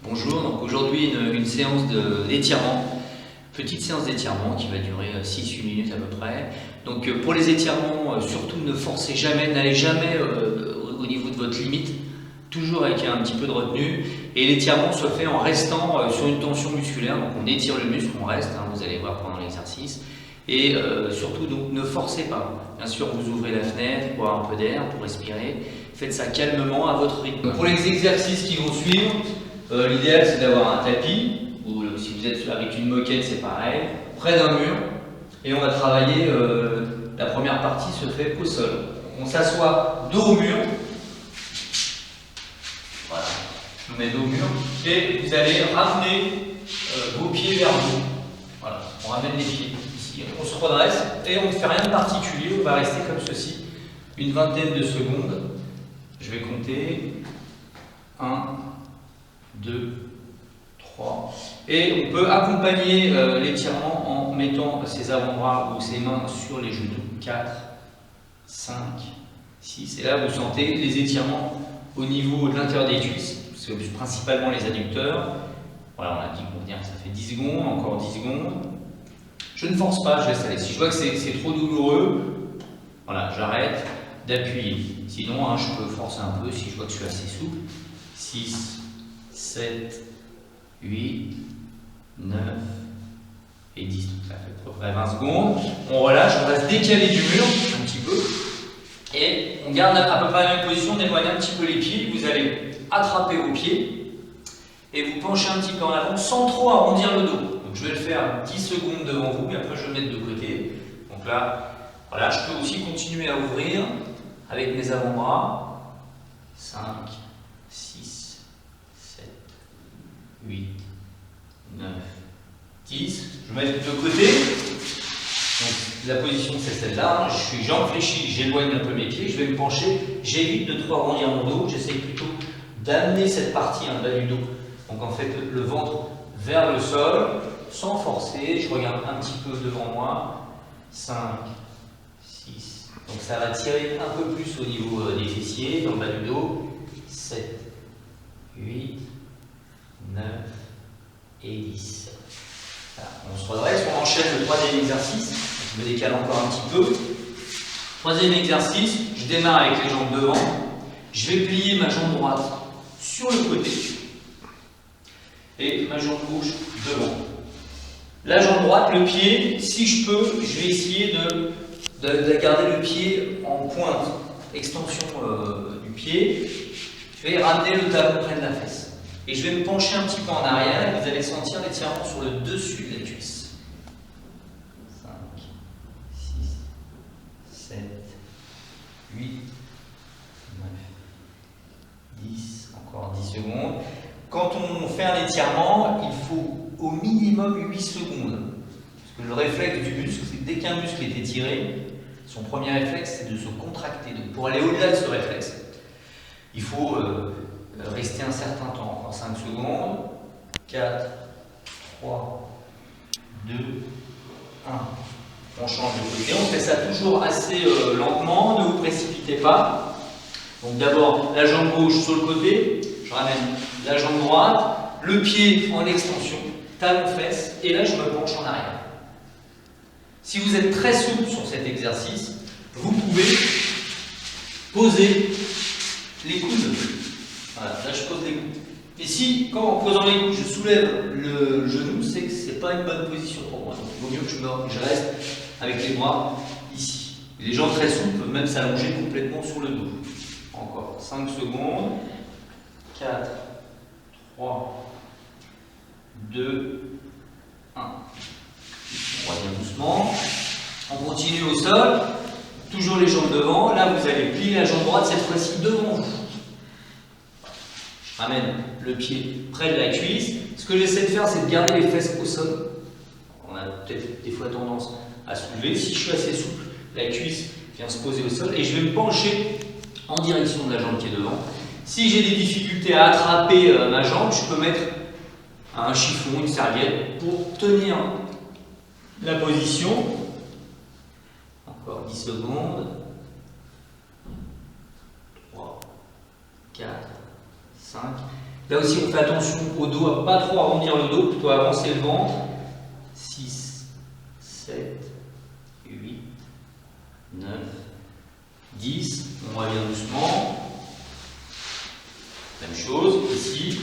Bonjour, donc aujourd'hui une séance d'étirement, petite séance d'étirement qui va durer 6-8 minutes à peu près. Donc pour les étirements, surtout ne forcez jamais, n'allez jamais au niveau de votre limite, toujours avec un petit peu de retenue. Et l'étirement se fait en restant sur une tension musculaire, donc on étire le muscle, on reste, vous allez voir pendant l'exercice. Et surtout donc ne forcez pas. Bien sûr vous ouvrez la fenêtre pour avoir un peu d'air, pour respirer. Faites ça calmement à votre rythme. Pour les exercices qui vont suivre, l'idéal c'est d'avoir un tapis, ou si vous êtes avec une moquette c'est pareil, près d'un mur, et on va travailler, la première partie se fait au sol. On s'assoit dos au mur, voilà, je vous mets dos au mur, et vous allez ramener vos pieds vers vous, voilà, on ramène les pieds ici, on se redresse, et on ne fait rien de particulier, on va rester comme ceci, une vingtaine de secondes, je vais compter, 1, 2, 3. Et on peut accompagner l'étirement en mettant ses avant-bras ou ses mains sur les genoux. 4, 5, 6. Et là, vous sentez les étirements au niveau de l'intérieur des cuisses. C'est principalement les adducteurs. Voilà, on a dit qu'on ça fait 10 secondes, encore 10 secondes. Je ne force pas, je laisse aller. Si je vois que c'est trop douloureux, voilà, j'arrête d'appuyer. Sinon, je peux forcer un peu si je vois que je suis assez souple. 6, 7, 8, 9 et 10. Donc ça fait à peu près 20 secondes. On relâche, on va se décaler du mur un petit peu. Et on garde à peu près la même position, on éloigne un petit peu les pieds. Vous allez attraper vos pieds et vous penchez un petit peu en avant sans trop arrondir le dos. Donc je vais le faire 10 secondes devant vous et après je vais le mettre de côté. Donc là, voilà, je peux aussi continuer à ouvrir avec mes avant-bras. 5, 6, 7, 8, 9, 10. Je vais mettre de côté. Donc la position c'est celle-là. Je suis jambes fléchies, j'éloigne un peu mes pieds, je vais me pencher. J'évite de trop arrondir mon dos. J'essaie plutôt d'amener cette partie en bas du dos. Donc en fait le ventre vers le sol, sans forcer. Je regarde un petit peu devant moi. 5, 6. Donc ça va tirer un peu plus au niveau des fessiers, dans le bas du dos. 7, 8, 9 et 10. Voilà. On se redresse, on enchaîne le troisième exercice. Je me décale encore un petit peu. Troisième exercice, je démarre avec les jambes devant. Je vais plier ma jambe droite sur le côté et ma jambe gauche devant. La jambe droite, le pied, si je peux, je vais essayer de garder le pied en pointe, extension du pied. Je vais ramener le talon près de la fesse. Et je vais me pencher un petit peu en arrière et vous allez sentir l'étirement sur le dessus de la cuisse. 5, 6, 7, 8, 9, 10, encore 10 secondes. Quand on fait un étirement, il faut au minimum 8 secondes. Parce que le réflexe du muscle, c'est que dès qu'un muscle est étiré, son premier réflexe, c'est de se contracter. Donc pour aller au-delà de ce réflexe, il faut rester un certain temps, encore 5 secondes, 4, 3, 2, 1. On change de côté, on fait ça toujours assez lentement, ne vous précipitez pas. Donc d'abord la jambe gauche sur le côté, je ramène la jambe droite, le pied en extension, talon-fesse, et là je me penche en arrière. Si vous êtes très souple sur cet exercice, vous pouvez poser les coudes. Voilà, là je pose les coudes. Et si, en posant les coudes, je soulève le genou, c'est que ce n'est pas une bonne position pour moi. Donc il vaut mieux que je reste avec les bras ici. Et les gens très souples peuvent même s'allonger complètement sur le dos. Encore 5 secondes. 4, 3, 2, 1. On revient doucement. On continue au sol. Toujours les jambes devant. Là, vous allez plier la jambe droite, cette fois-ci devant vous. Je ramène le pied près de la cuisse. Ce que j'essaie de faire, c'est de garder les fesses au sol. On a peut-être des fois tendance à soulever. Si je suis assez souple, la cuisse vient se poser au sol et je vais me pencher en direction de la jambe qui est devant. Si j'ai des difficultés à attraper ma jambe, je peux mettre un chiffon, une serviette pour tenir la position. Encore 10 secondes. 3, 4, 5. Là aussi, on fait attention au dos, à pas trop arrondir le dos, plutôt avancer le ventre. 6, 7, 8, 9, 10. On revient doucement. Même chose ici.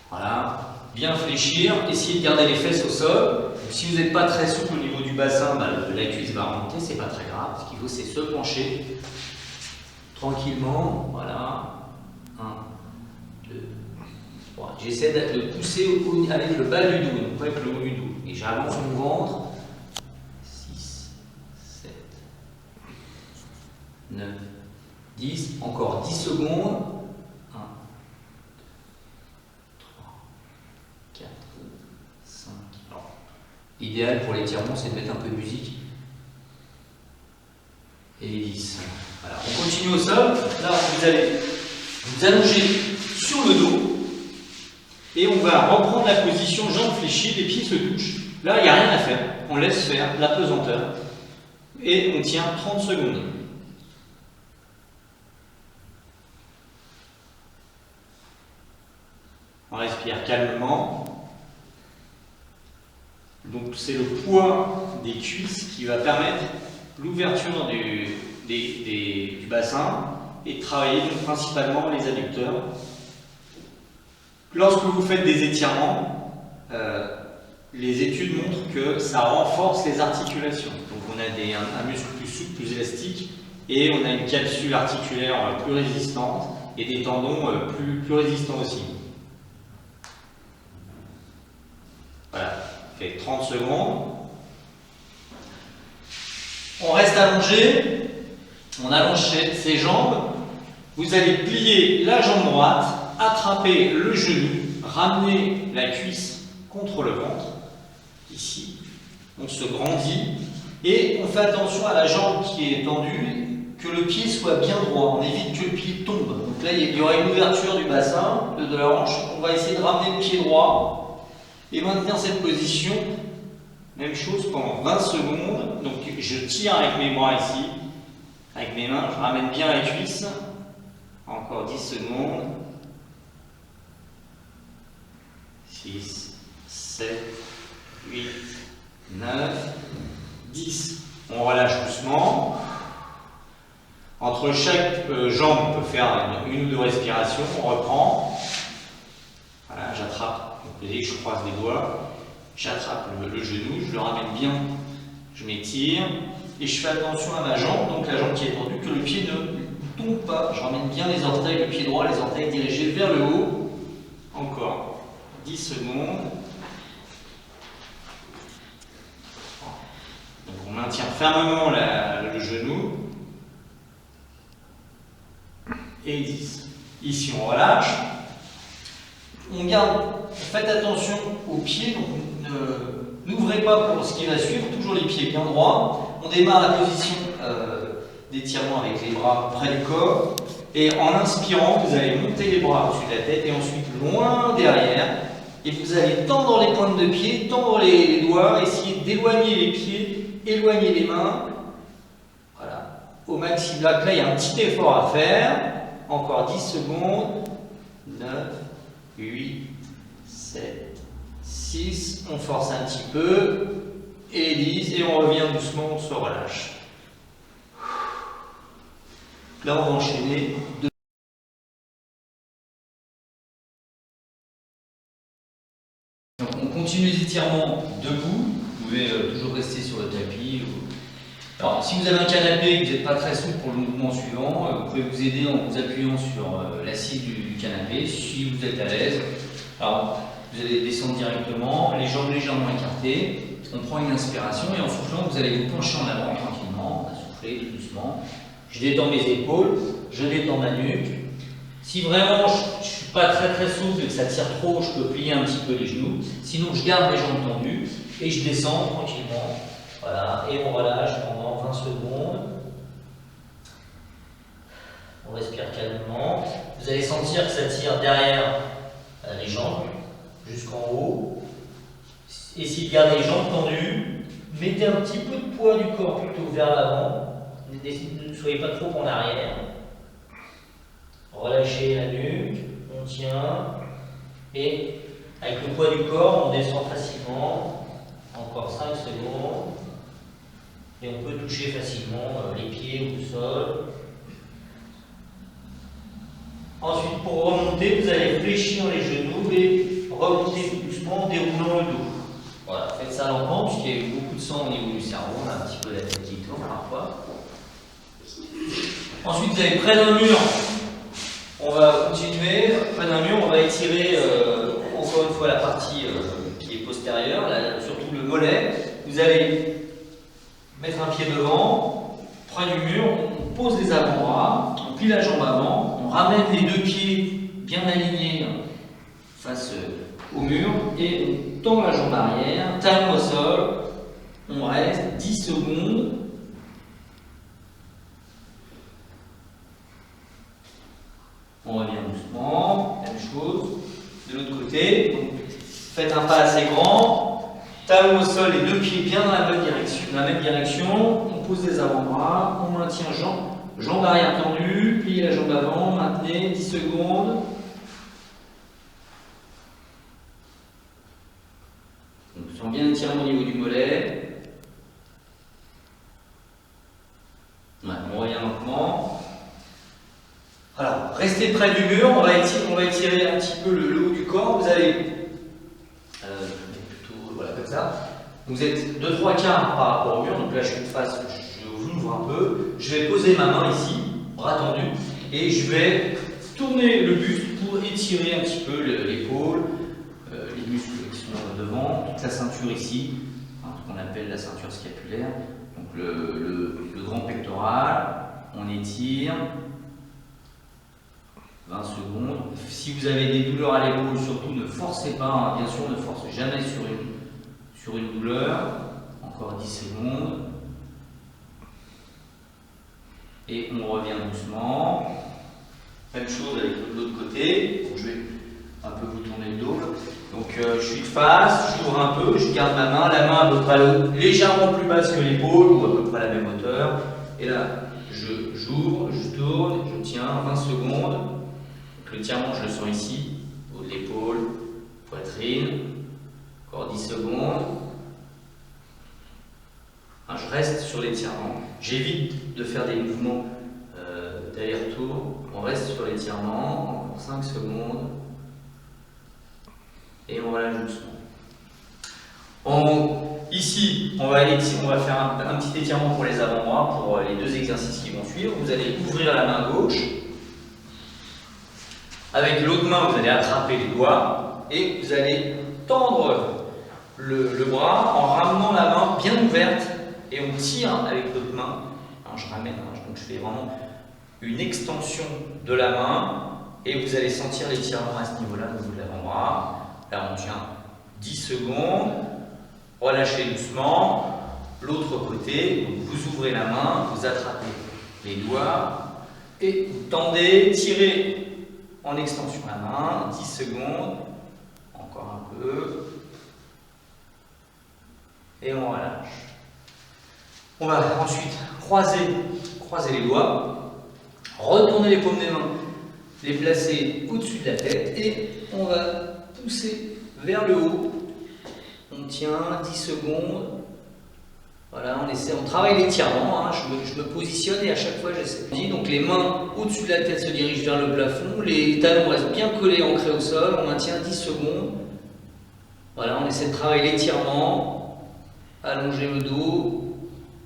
Voilà. Bien fléchir, essayez de garder les fesses au sol. Donc, si vous n'êtes pas très souple au niveau du bassin, la cuisse va remonter, c'est pas très grave. Ce qu'il faut, c'est se pencher tranquillement. Voilà. 1, 2, 3. J'essaie de pousser avec le bas du dos, donc pas avec le haut du dos. Et j'avance mon ventre. 6, 7, 9, 10. Encore 10 secondes. 1, 4, 5. Alors, l'idéal pour l'étirement, c'est de mettre un peu de musique. Et 10. Voilà. On continue au sol. Là, vous allez vous allonger sur le dos. Et on va reprendre la position jambes fléchies, les pieds se touchent. Là, il n'y a rien à faire. On laisse faire la pesanteur. Et on tient 30 secondes. On respire calmement. Donc c'est le poids des cuisses qui va permettre l'ouverture du bassin et de travailler donc principalement les adducteurs. Lorsque vous faites des étirements, les études montrent que ça renforce les articulations. Donc on a un muscle plus souple, plus élastique, et on a une capsule articulaire plus résistante et des tendons plus résistants aussi. Voilà, fait 30 secondes. On reste allongé, on allonge ses jambes. Vous allez plier la jambe droite, attraper le genou, ramener la cuisse contre le ventre. Ici, on se grandit et on fait attention à la jambe qui est tendue, que le pied soit bien droit. On évite que le pied tombe. Donc là, il y aura une ouverture du bassin, de la hanche. On va essayer de ramener le pied droit. Et maintenir cette position, même chose pendant 20 secondes. Donc je tire avec mes bras ici, avec mes mains, je ramène bien la cuisse. Encore 10 secondes. 6, 7, 8, 9, 10. On relâche doucement. Entre chaque jambe, on peut faire une ou deux respirations. On reprend. Voilà, j'attrape. Vous voyez, je croise les doigts, j'attrape le genou, je le ramène bien, je m'étire et je fais attention à ma jambe, donc la jambe qui est tendue, que le pied ne tombe pas. Je ramène bien les orteils, le pied droit, les orteils dirigés vers le haut. Encore 10 secondes. Donc on maintient fermement le genou. Et 10. Ici on relâche. On garde, faites attention aux pieds, donc n'ouvrez pas pour ce qui va suivre, toujours les pieds bien droits. On démarre la position d'étirement avec les bras près du corps. Et en inspirant, vous allez monter les bras au-dessus de la tête et ensuite loin derrière. Et vous allez tendre les pointes de pied, tendre les doigts, essayer d'éloigner les pieds, éloigner les mains. Voilà, au maximum. Là, il y a un petit effort à faire. Encore 10 secondes. 9. 8, 7, 6, on force un petit peu, et 10, et on revient doucement, on se relâche. Là, on va enchaîner. Donc, on continue les étirements debout, vous pouvez toujours rester sur le tapis. Alors, si vous avez un canapé et que vous n'êtes pas très souple pour le mouvement suivant, vous pouvez vous aider en vous appuyant sur l'assise du canapé, si vous êtes à l'aise. Alors, vous allez descendre directement, les jambes légèrement écartées. On prend une inspiration et en soufflant, vous allez vous pencher en avant tranquillement. On va souffler tout doucement. Je détends mes épaules, je détends ma nuque. Si vraiment je ne suis pas très souple et que ça tire trop, je peux plier un petit peu les genoux. Sinon, je garde les jambes tendues et je descends tranquillement. Voilà, et on relâche pendant 20 secondes. On respire calmement. Vous allez sentir que ça tire derrière les jambes, jusqu'en haut. Essayez de garder les jambes tendues. Mettez un petit peu de poids du corps plutôt vers l'avant. Ne soyez pas trop en arrière. relâchez la nuque, on tient, et avec le poids du corps, on descend facilement, encore 5 secondes, et on peut toucher facilement les pieds ou le sol. Ensuite, pour remonter, vous allez fléchir les genoux et remonter tout doucement en déroulant le dos. Voilà, faites ça lentement, puisqu'il y a eu beaucoup de sang au niveau du cerveau, on a un petit peu la tête qui tourne parfois. Ensuite, vous allez près d'un mur, on va continuer, près d'un mur, on va étirer encore une fois la partie qui est postérieure, là, surtout le mollet. Vous allez mettre un pied devant, près du mur, on pose les avant-bras, on plie la jambe avant, on ramène les deux pieds bien alignés face au mur et on tend la jambe arrière, talon au sol, on reste 10 secondes. On revient doucement, même chose. De l'autre côté, donc, faites un pas assez grand, talon au sol, les deux pieds bien dans la bonne direction, dans la même direction. On pose les avant-bras, on maintient jambe arrière tendue, pliez la jambe avant, maintenez 10 secondes. Donc, on sent bien l'étirement au niveau du mollet. Ouais, on revient lentement. Alors, restez près du mur, on va étirer un petit peu le haut du corps. Vous allez, plutôt voilà, comme ça. Vous êtes 2-3 quarts par rapport au mur, donc là je suis de face, je vous ouvre un peu. Je vais poser ma main ici, bras tendu, et je vais tourner le buste pour étirer un petit peu l'épaule, les muscles qui sont devant, toute la ceinture ici, hein, ce qu'on appelle la ceinture scapulaire, donc le grand pectoral, on étire. 20 secondes. Si vous avez des douleurs à l'épaule, surtout ne forcez pas, hein. Bien sûr, ne forcez jamais sur une douleur. Encore 10 secondes. Et on revient doucement. Même chose avec l'autre côté. Donc, je vais un peu vous tourner le dos. Donc je suis de face, j'ouvre un peu, je garde ma main, la main à peu près légèrement plus basse que l'épaule ou à peu près à la même hauteur. Et là, j'ouvre, je tourne, je tiens 20 secondes. Le tirement, je le sens ici, au haut de l'épaule, poitrine. Encore 10 secondes. Hein, je reste sur l'étirement. J'évite de faire des mouvements d'aller-retour. On reste sur l'étirement. Encore 5 secondes. Et on relâche doucement. Ici, on va faire un petit étirement pour les avant-bras, pour les deux exercices qui vont suivre. Vous allez ouvrir la main gauche. Avec l'autre main, vous allez attraper les doigts et vous allez tendre le bras en ramenant la main bien ouverte et on tire avec l'autre main. Alors, je ramène, donc je fais vraiment une extension de la main et vous allez sentir l'étirement à ce niveau-là, au niveau de l'avant-bras. Là, on tient 10 secondes, relâchez doucement. L'autre côté, donc vous ouvrez la main, vous attrapez les doigts et vous tendez, tirez en extension la main, 10 secondes, encore un peu, et on relâche. On va ensuite croiser les doigts, retourner les paumes des mains, les placer au-dessus de la tête, et on va pousser vers le haut. On tient 10 secondes. Voilà, on travaille l'étirement, hein. Je me positionne et à chaque fois j'essaie. Donc les mains au-dessus de la tête se dirigent vers le plafond, les talons restent bien collés, ancrés au sol, on maintient 10 secondes. Voilà, on essaie de travailler l'étirement, allonger le dos,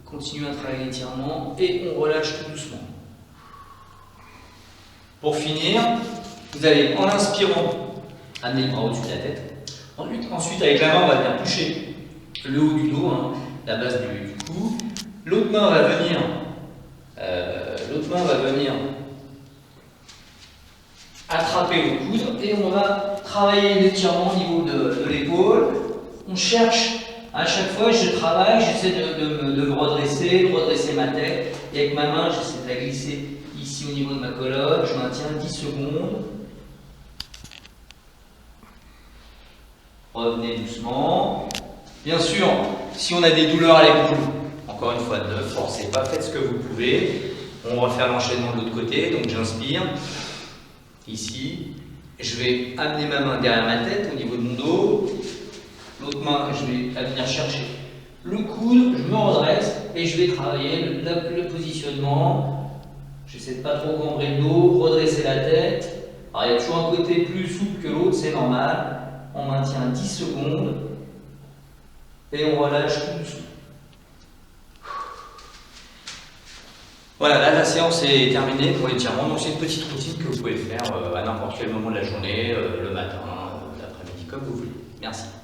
continuer à travailler l'étirement et on relâche tout doucement. Pour finir, vous allez en inspirant amener le bras au-dessus de la tête. Ensuite avec la main on va venir toucher le haut du dos, hein, la base du cou. L'autre main va venir attraper le coude et on va travailler l'étirement au niveau de l'épaule. On cherche, à chaque fois je travaille, j'essaie de me redresser, de redresser ma tête et avec ma main j'essaie de la glisser ici au niveau de ma colonne, je maintiens 10 secondes. Revenez doucement. Bien sûr, si on a des douleurs à l'épaule, encore une fois, ne forcez pas, faites ce que vous pouvez. On va faire l'enchaînement de l'autre côté, donc j'inspire. ici. Je vais amener ma main derrière ma tête au niveau de mon dos. L'autre main, je vais venir chercher le coude, je me redresse et je vais travailler le positionnement. J'essaie de pas trop cambrer le dos, redresser la tête. Alors il y a toujours un côté plus souple que l'autre, c'est normal. On maintient 10 secondes et on relâche tout dessous. Voilà, là la séance est terminée pour l'étirement. Donc c'est une petite routine que vous pouvez faire à n'importe quel moment de la journée, le matin, l'après-midi, comme vous voulez. Merci.